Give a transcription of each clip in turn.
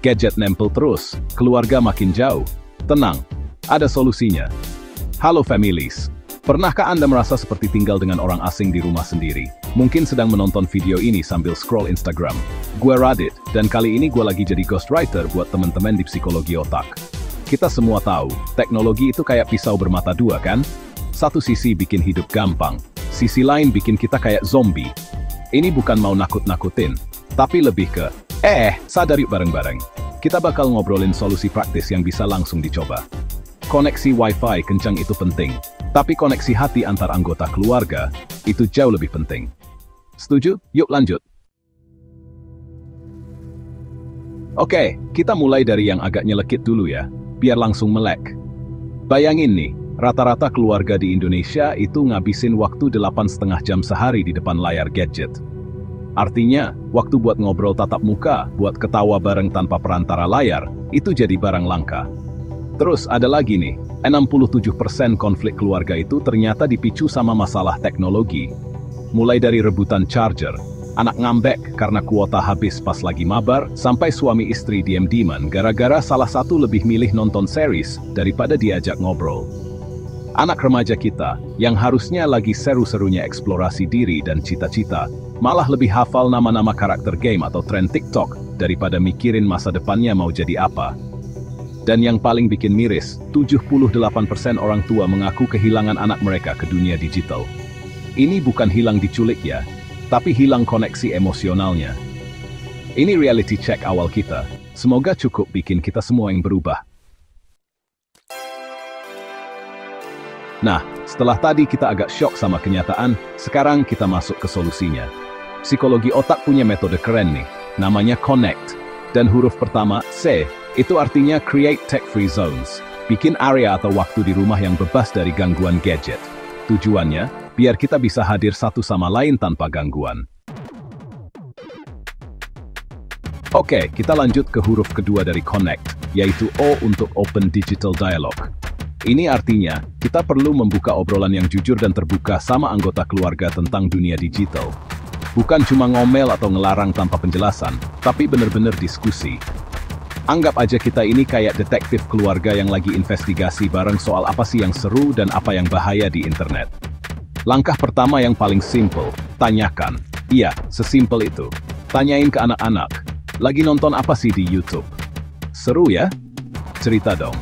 gadget nempel terus, keluarga makin jauh. Tenang, ada solusinya. Halo families, pernahkah Anda merasa seperti tinggal dengan orang asing di rumah sendiri? Mungkin sedang menonton video ini sambil scroll Instagram. Gue Radit, dan kali ini gue lagi jadi ghostwriter buat teman-teman di psikologi otak. Kita semua tahu, teknologi itu kayak pisau bermata dua kan? Satu sisi bikin hidup gampang, sisi lain bikin kita kayak zombie. Ini bukan mau nakut-nakutin, tapi lebih ke, sadar yuk bareng-bareng. Kita bakal ngobrolin solusi praktis yang bisa langsung dicoba. Koneksi Wi-Fi kencang itu penting, tapi koneksi hati antar anggota keluarga itu jauh lebih penting. Setuju? Yuk lanjut. Oke, kita mulai dari yang agak nyelekit dulu ya, biar langsung melek. Bayangin nih, rata-rata keluarga di Indonesia itu ngabisin waktu 8,5 jam sehari di depan layar gadget. Artinya, waktu buat ngobrol tatap muka, buat ketawa bareng tanpa perantara layar, itu jadi barang langka. Terus ada lagi nih, 67% konflik keluarga itu ternyata dipicu sama masalah teknologi. Mulai dari rebutan charger, anak ngambek karena kuota habis pas lagi mabar, sampai suami istri diem-dieman gara-gara salah satu lebih milih nonton series daripada diajak ngobrol. Anak remaja kita, yang harusnya lagi seru-serunya eksplorasi diri dan cita-cita, malah lebih hafal nama-nama karakter game atau tren TikTok daripada mikirin masa depannya mau jadi apa. Dan yang paling bikin miris, 78% orang tua mengaku kehilangan anak mereka ke dunia digital. Ini bukan hilang diculik ya, tapi hilang koneksi emosionalnya. Ini reality check awal kita. Semoga cukup bikin kita semua yang berubah. Nah, setelah tadi kita agak shock sama kenyataan, sekarang kita masuk ke solusinya. Psikologi otak punya metode keren nih, namanya Connect. Dan huruf pertama, C, itu artinya Create Tech-Free Zones. Bikin area atau waktu di rumah yang bebas dari gangguan gadget. Tujuannya, biar kita bisa hadir satu sama lain tanpa gangguan. Oke, kita lanjut ke huruf kedua dari Connect, yaitu O untuk Open Digital Dialogue. Ini artinya, kita perlu membuka obrolan yang jujur dan terbuka sama anggota keluarga tentang dunia digital. Bukan cuma ngomel atau ngelarang tanpa penjelasan, tapi benar-benar diskusi. Anggap aja kita ini kayak detektif keluarga yang lagi investigasi bareng soal apa sih yang seru dan apa yang bahaya di internet. Langkah pertama yang paling simple, tanyakan. Iya, sesimpel itu. Tanyain ke anak-anak, lagi nonton apa sih di YouTube? Seru ya? Cerita dong.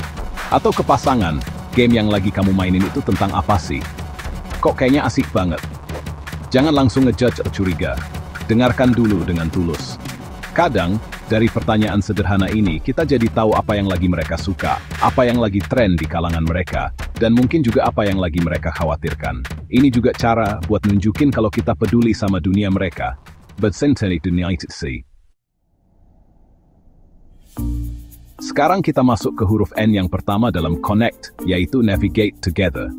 Atau ke pasangan, game yang lagi kamu mainin itu tentang apa sih? Kok kayaknya asik banget? Jangan langsung ngejudge atau curiga. Dengarkan dulu dengan tulus. Kadang, dari pertanyaan sederhana ini, kita jadi tahu apa yang lagi mereka suka, apa yang lagi tren di kalangan mereka, dan mungkin juga apa yang lagi mereka khawatirkan. Ini juga cara buat nunjukin kalau kita peduli sama dunia mereka. But dunia itu sih. Sekarang kita masuk ke huruf N yang pertama dalam Connect, yaitu Navigate Together.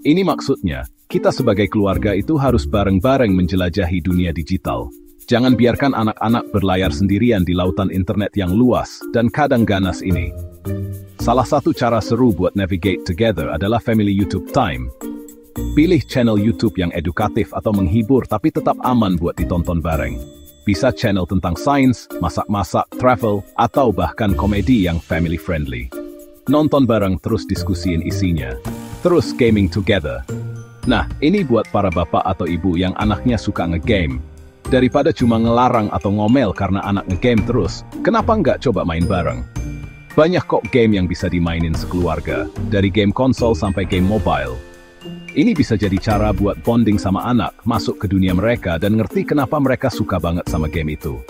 Ini maksudnya, kita sebagai keluarga itu harus bareng-bareng menjelajahi dunia digital. Jangan biarkan anak-anak berlayar sendirian di lautan internet yang luas dan kadang ganas ini. Salah satu cara seru buat Navigate Together adalah Family YouTube Time. Pilih channel YouTube yang edukatif atau menghibur tapi tetap aman buat ditonton bareng. Bisa channel tentang sains, masak-masak, travel, atau bahkan komedi yang family friendly. Nonton bareng terus diskusiin isinya. Terus gaming together. Nah, ini buat para bapak atau ibu yang anaknya suka ngegame. Daripada cuma ngelarang atau ngomel karena anak ngegame terus, kenapa nggak coba main bareng? Banyak kok game yang bisa dimainin sekeluarga, dari game konsol sampai game mobile. Ini bisa jadi cara buat bonding sama anak, masuk ke dunia mereka dan ngerti kenapa mereka suka banget sama game itu.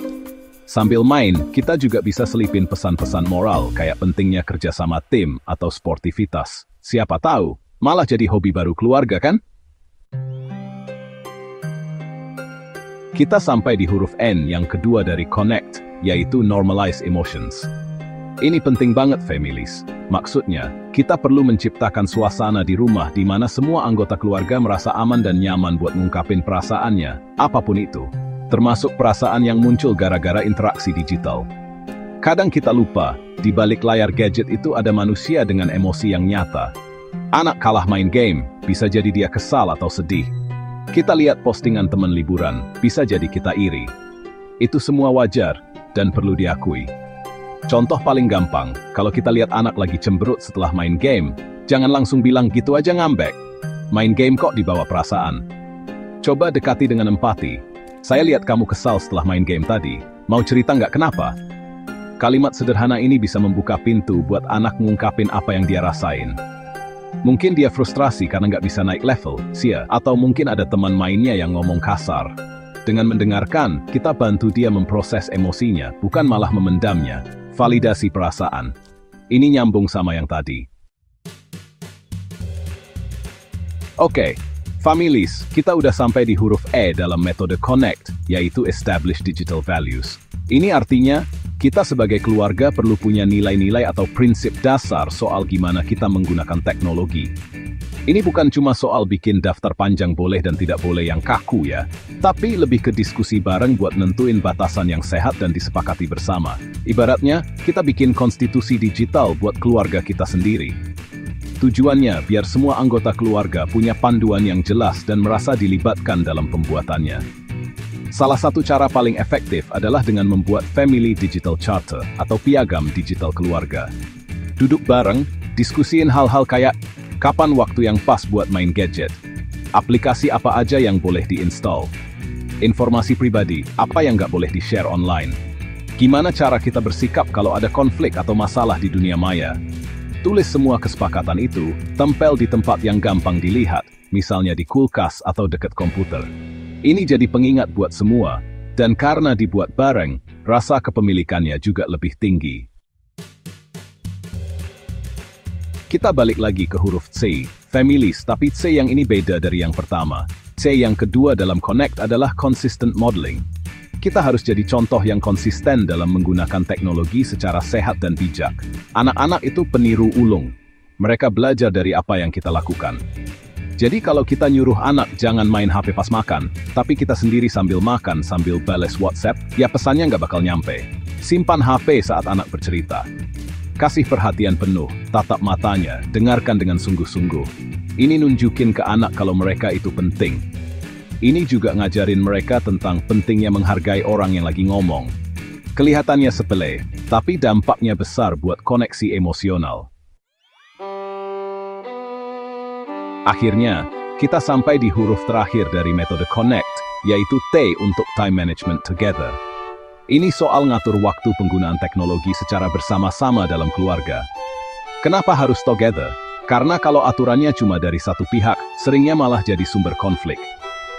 Sambil main, kita juga bisa selipin pesan-pesan moral kayak pentingnya kerja sama tim atau sportivitas. Siapa tahu, malah jadi hobi baru keluarga kan? Kita sampai di huruf N yang kedua dari Connect, yaitu Normalize Emotions. Ini penting banget families. Maksudnya, kita perlu menciptakan suasana di rumah di mana semua anggota keluarga merasa aman dan nyaman buat ngungkapin perasaannya, apapun itu. Termasuk perasaan yang muncul gara-gara interaksi digital. Kadang kita lupa, di balik layar gadget itu ada manusia dengan emosi yang nyata. Anak kalah main game, bisa jadi dia kesal atau sedih. Kita lihat postingan teman liburan, bisa jadi kita iri. Itu semua wajar, dan perlu diakui. Contoh paling gampang, kalau kita lihat anak lagi cemberut setelah main game, jangan langsung bilang gitu aja ngambek. Main game kok dibawa perasaan. Coba dekati dengan empati. Saya lihat kamu kesal setelah main game tadi. Mau cerita nggak kenapa? Kalimat sederhana ini bisa membuka pintu buat anak ngungkapin apa yang dia rasain. Mungkin dia frustrasi karena nggak bisa naik level, atau mungkin ada teman mainnya yang ngomong kasar. Dengan mendengarkan, kita bantu dia memproses emosinya, bukan malah memendamnya. Validasi perasaan. Ini nyambung sama yang tadi. Oke, families, kita udah sampai di huruf E dalam metode Connect, yaitu Establish Digital Values. Ini artinya, kita sebagai keluarga perlu punya nilai-nilai atau prinsip dasar soal gimana kita menggunakan teknologi. Ini bukan cuma soal bikin daftar panjang boleh dan tidak boleh yang kaku ya, tapi lebih ke diskusi bareng buat nentuin batasan yang sehat dan disepakati bersama. Ibaratnya, kita bikin konstitusi digital buat keluarga kita sendiri. Tujuannya biar semua anggota keluarga punya panduan yang jelas dan merasa dilibatkan dalam pembuatannya. Salah satu cara paling efektif adalah dengan membuat Family Digital Charter atau piagam digital keluarga. Duduk bareng, diskusiin hal-hal kayak kapan waktu yang pas buat main gadget, aplikasi apa aja yang boleh diinstal, informasi pribadi, apa yang nggak boleh di-share online, gimana cara kita bersikap kalau ada konflik atau masalah di dunia maya. Tulis semua kesepakatan itu, tempel di tempat yang gampang dilihat, misalnya di kulkas atau dekat komputer. Ini jadi pengingat buat semua, dan karena dibuat bareng, rasa kepemilikannya juga lebih tinggi. Kita balik lagi ke huruf C, families, tapi C yang ini beda dari yang pertama. C yang kedua dalam Connect adalah consistent modeling. Kita harus jadi contoh yang konsisten dalam menggunakan teknologi secara sehat dan bijak. Anak-anak itu peniru ulung. Mereka belajar dari apa yang kita lakukan. Jadi kalau kita nyuruh anak jangan main HP pas makan, tapi kita sendiri sambil makan sambil bales WhatsApp, ya pesannya nggak bakal nyampe. Simpan HP saat anak bercerita. Kasih perhatian penuh, tatap matanya, dengarkan dengan sungguh-sungguh. Ini nunjukin ke anak kalau mereka itu penting. Ini juga ngajarin mereka tentang pentingnya menghargai orang yang lagi ngomong. Kelihatannya sepele, tapi dampaknya besar buat koneksi emosional. Akhirnya, kita sampai di huruf terakhir dari metode Connect, yaitu T untuk Time Management Together. Ini soal ngatur waktu penggunaan teknologi secara bersama-sama dalam keluarga. Kenapa harus together? Karena kalau aturannya cuma dari satu pihak, seringnya malah jadi sumber konflik.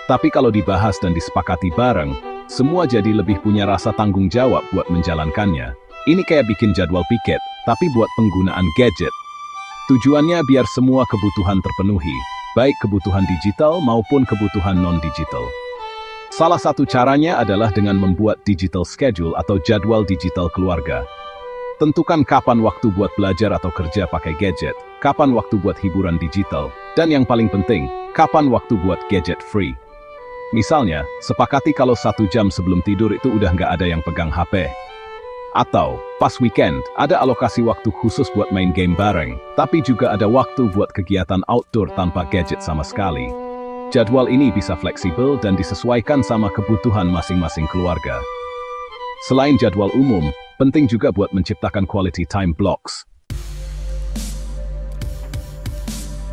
Tapi kalau dibahas dan disepakati bareng, semua jadi lebih punya rasa tanggung jawab buat menjalankannya. Ini kayak bikin jadwal piket, tapi buat penggunaan gadget. Tujuannya biar semua kebutuhan terpenuhi, baik kebutuhan digital maupun kebutuhan non-digital. Salah satu caranya adalah dengan membuat digital schedule atau jadwal digital keluarga. Tentukan kapan waktu buat belajar atau kerja pakai gadget, kapan waktu buat hiburan digital, dan yang paling penting, kapan waktu buat gadget free. Misalnya, sepakati kalau 1 jam sebelum tidur itu udah nggak ada yang pegang HP. Atau, pas weekend, ada alokasi waktu khusus buat main game bareng, tapi juga ada waktu buat kegiatan outdoor tanpa gadget sama sekali. Jadwal ini bisa fleksibel dan disesuaikan sama kebutuhan masing-masing keluarga. Selain jadwal umum, penting juga buat menciptakan quality time blocks.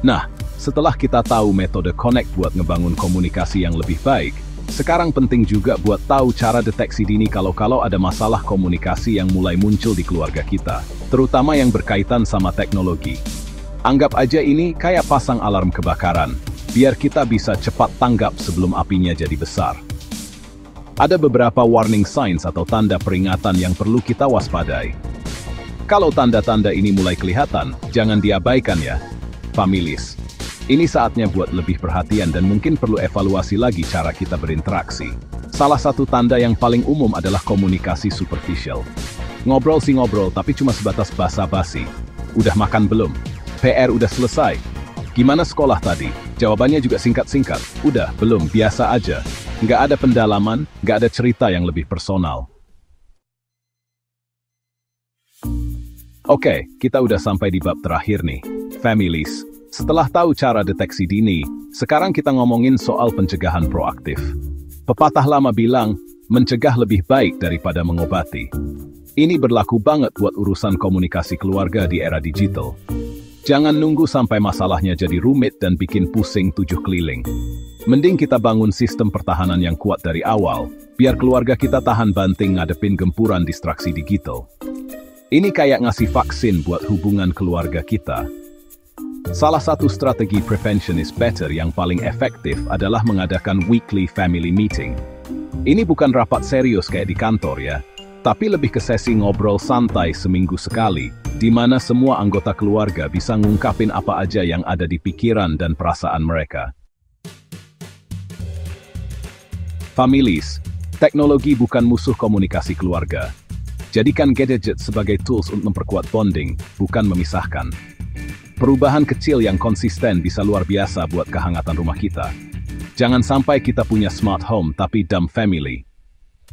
Nah, setelah kita tahu metode Connect buat ngebangun komunikasi yang lebih baik, sekarang penting juga buat tahu cara deteksi dini kalau ada masalah komunikasi yang mulai muncul di keluarga kita, terutama yang berkaitan sama teknologi. Anggap aja ini kayak pasang alarm kebakaran, biar kita bisa cepat tanggap sebelum apinya jadi besar. Ada beberapa warning signs atau tanda peringatan yang perlu kita waspadai. Kalau tanda-tanda ini mulai kelihatan, jangan diabaikan ya, families. Ini saatnya buat lebih perhatian dan mungkin perlu evaluasi lagi cara kita berinteraksi. Salah satu tanda yang paling umum adalah komunikasi superficial. Ngobrol sih ngobrol, tapi cuma sebatas basa-basi. Udah makan belum? PR udah selesai? Gimana sekolah tadi? Jawabannya juga singkat-singkat. Udah, belum, biasa aja. Nggak ada pendalaman, nggak ada cerita yang lebih personal. Oke, kita udah sampai di bab terakhir nih. Families. Setelah tahu cara deteksi dini, sekarang kita ngomongin soal pencegahan proaktif. Pepatah lama bilang, mencegah lebih baik daripada mengobati. Ini berlaku banget buat urusan komunikasi keluarga di era digital. Jangan nunggu sampai masalahnya jadi rumit dan bikin pusing 7 keliling. Mending kita bangun sistem pertahanan yang kuat dari awal, biar keluarga kita tahan banting ngadepin gempuran distraksi digital. Ini kayak ngasih vaksin buat hubungan keluarga kita. Salah satu strategi prevention is better yang paling efektif adalah mengadakan weekly family meeting. Ini bukan rapat serius kayak di kantor ya, tapi lebih ke sesi ngobrol santai seminggu sekali, di mana semua anggota keluarga bisa ngungkapin apa aja yang ada di pikiran dan perasaan mereka. Families, teknologi bukan musuh komunikasi keluarga. Jadikan gadget sebagai tools untuk memperkuat bonding, bukan memisahkan. Perubahan kecil yang konsisten bisa luar biasa buat kehangatan rumah kita. Jangan sampai kita punya smart home tapi dumb family.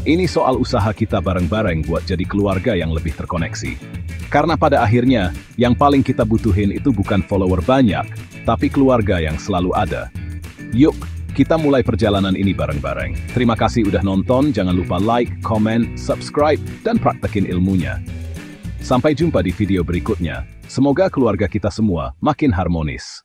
Ini soal usaha kita bareng-bareng buat jadi keluarga yang lebih terkoneksi. Karena pada akhirnya, yang paling kita butuhin itu bukan follower banyak, tapi keluarga yang selalu ada. Yuk, kita mulai perjalanan ini bareng-bareng. Terima kasih udah nonton, jangan lupa like, comment, subscribe, dan praktekin ilmunya. Sampai jumpa di video berikutnya. Semoga keluarga kita semua makin harmonis.